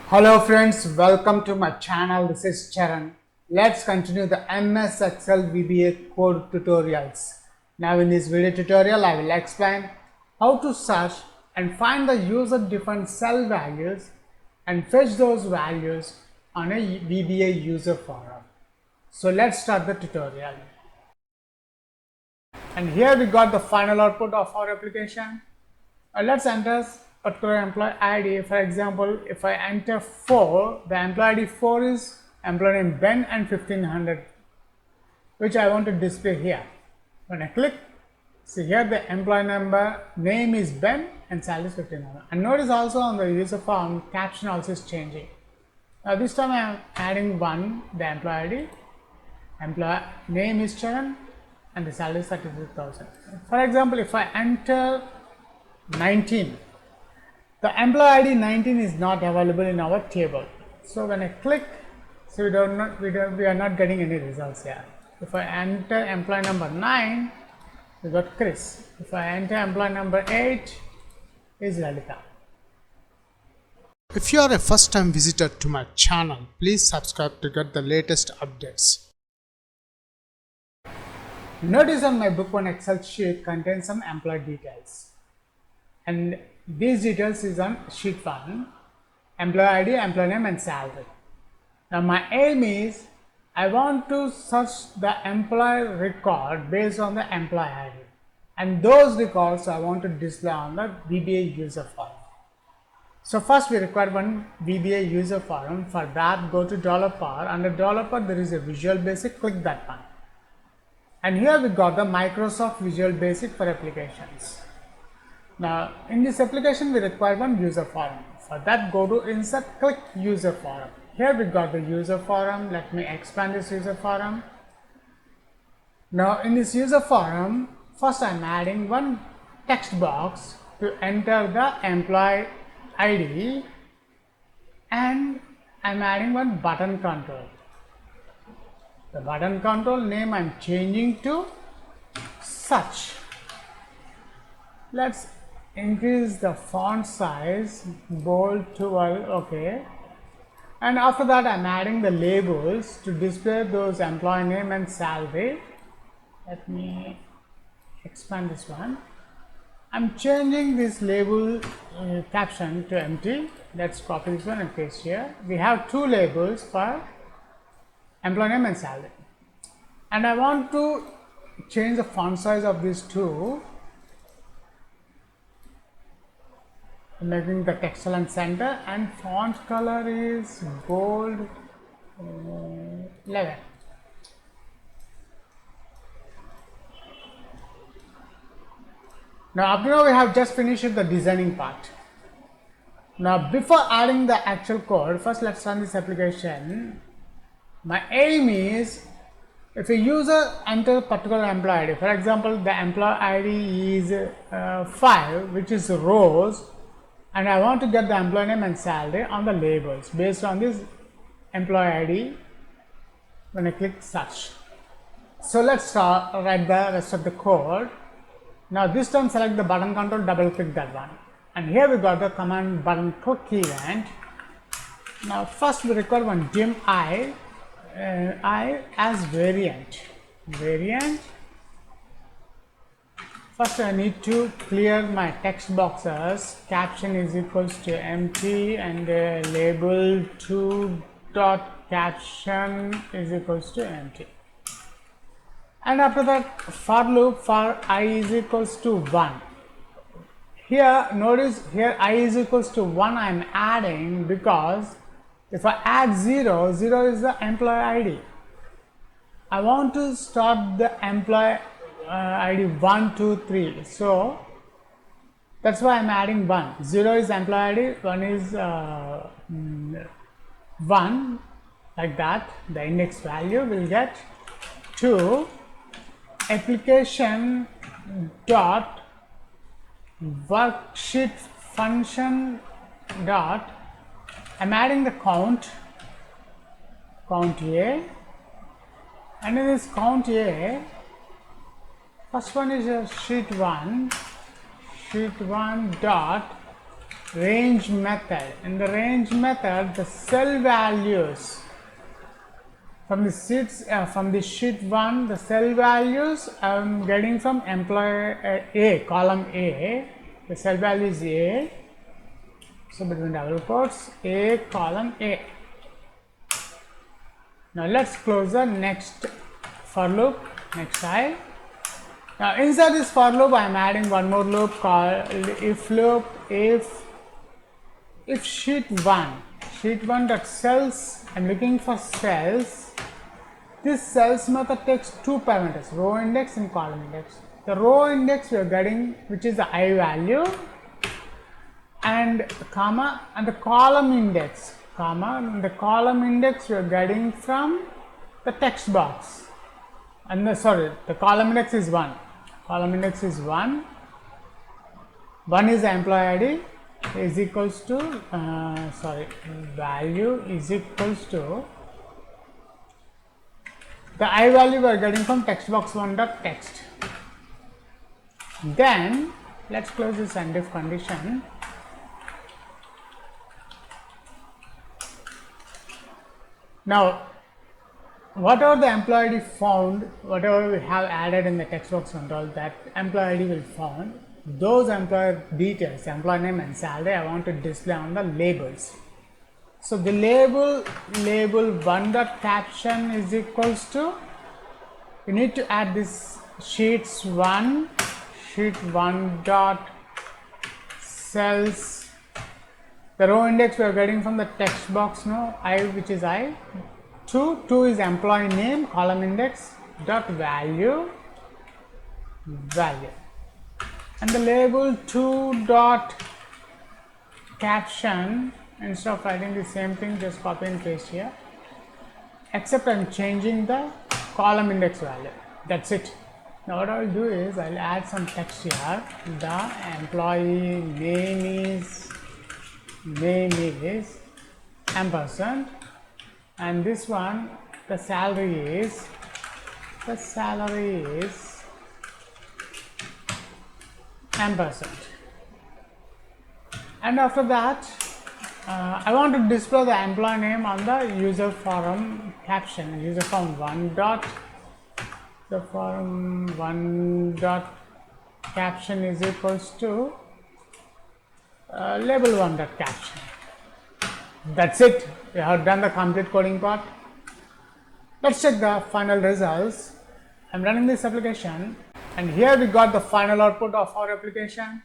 Hello friends, welcome to my channel. This is Charan. Let's continue the MS Excel VBA code tutorials. Now in this video tutorial, I will explain how to search and find the user defined cell values and fetch those values on a VBA Userform. So let's start the tutorial. And here we got the final output of our application. Let's enter particular employee ID. For example, if I enter 4, the employee ID 4 is employee name Ben and 1500, which I want to display here. When I click, see here the employee number name is Ben and salary is 1500. And notice also on the user form caption also is changing. Now this time I am adding 1, the employee ID, employee name is Charan and the salary is 33,000. For example, if I enter 19, the employee ID 19 is not available in our table. So when I click, so we are not getting any results here. If I enter employee number 9, we got Chris. If I enter employee number 8, is Lalita. If you are a first time visitor to my channel, please subscribe to get the latest updates. Notice on my book one Excel sheet contains some employee details. And these details is on sheet 1, employee ID, employee name and salary. Now my aim is I want to search the employee record based on the employee ID, and those records I want to display on the VBA Userform. So first we require one VBA Userform. For that, go to developer. Under developer there is a Visual Basic, click that one. And here we got the Microsoft Visual Basic for applications. Now in this application we require one user form. For that, go to insert, click user form. Here we got the user form. Let me expand this user form. Now in this user form, first I am adding one text box to enter the employee ID, and I am adding one button control. The button control name I am changing to search. Let's increase the font size, bold 12, okay. And after that I am adding the labels to display those employee name and salary. Let me expand this one. I am changing this label caption to empty. Let's copy this one and paste here. We have two labels for employee name and salary. And I want to change the font size of these two, making the text and center, and font color is bold 11. Now up to now we have just finished the designing part. Now before adding the actual code, first let's run this application. My aim is, if a user enters particular employee ID, for example the employee ID is 5, which is rows, and I want to get the employee name and salary on the labels based on this employee ID when I click search. So let's write the rest of the code. Now this time select the button control, double click that one, and here we got the command button click event. Now first we require one dim I as variant. First I need to clear my text boxes. Caption is equals to empty, and label 2 dot caption is equals to empty. And after that, for loop for I is equals to 1. Here notice here I is equals to 1 I am adding, because if I add 0, 0 is the employee ID. I want to start the employee ID 1, 2, 3. So that's why I am adding 1. 0 is employee ID, 1 is 1, like that. The index value will get 2 application dot worksheet function dot, I'm adding the count A, and in this count A, first one is a sheet 1 dot range method. In the range method, the cell values from the sheet 1, the cell values I am getting from employee A, column A. The cell value is A. So between double quotes, A, column A. Now let's close the next for loop, next while. Now inside this for loop, I am adding one more loop called if loop. If sheet 1 dot cells, I am looking for cells. This cells method takes two parameters, row index and column index. The row index we are getting, which is the I value, and comma, and the column index, comma, and the column index we are getting from the text box. And the column index is 1. Column index is 1. 1 is the employee ID is equals to value is equals to the I value we are getting from text box 1 dot text. Then let's close this and if condition. Now whatever the employee ID found, whatever we have added in the text box control, that employee ID will found. Those employer details, employee name and salary, I want to display on the labels. So the label 1 dot caption is equals to, you need to add this sheet 1 dot cells. The row index we are getting from the text box now, I, which is I. 2 is employee name, column index dot value, and the label 2 dot caption. Instead of writing the same thing, just copy and paste here, except I am changing the column index value. That's it. Now what I will do is I will add some text here. The employee name is ampersand, and this one, the salary is ampersand. And after that, I want to display the employee name on the user form caption. User form 1 dot, the form 1 dot caption is equals to label 1 dot caption. That's it. We have done the complete coding part. Let's check the final results. I'm running this application, and here we got the final output of our application.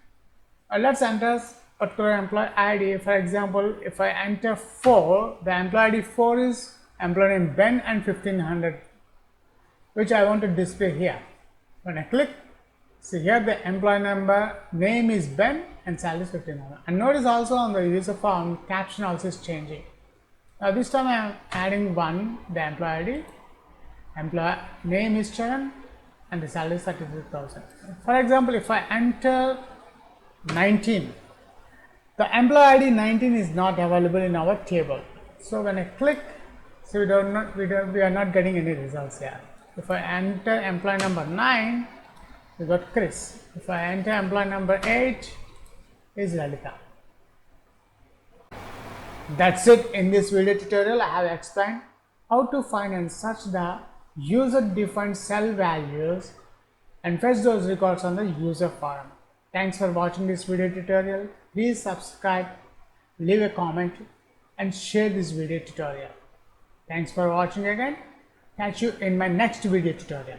Let's enter particular employee ID. For example, if I enter 4, the employee ID 4 is employee name Ben and 1500, which I want to display here. When I click, see here the employee name is Ben and salary is 1500. And notice also on the user form, caption also is changing. Now this time I am adding 1, the employee ID, employee name is Charan, and the salary is 33,000. For example, if I enter 19, the employee ID 19 is not available in our table. So when I click, so we are not getting any results here. If I enter employee number 9, we got Chris. If I enter employee number 8, is Lalita. That's it. In this video tutorial, I have explained how to find and search the user-defined cell values and fetch those records on the user form. Thanks for watching this video tutorial. Please subscribe, leave a comment, and share this video tutorial. Thanks for watching again. Catch you in my next video tutorial.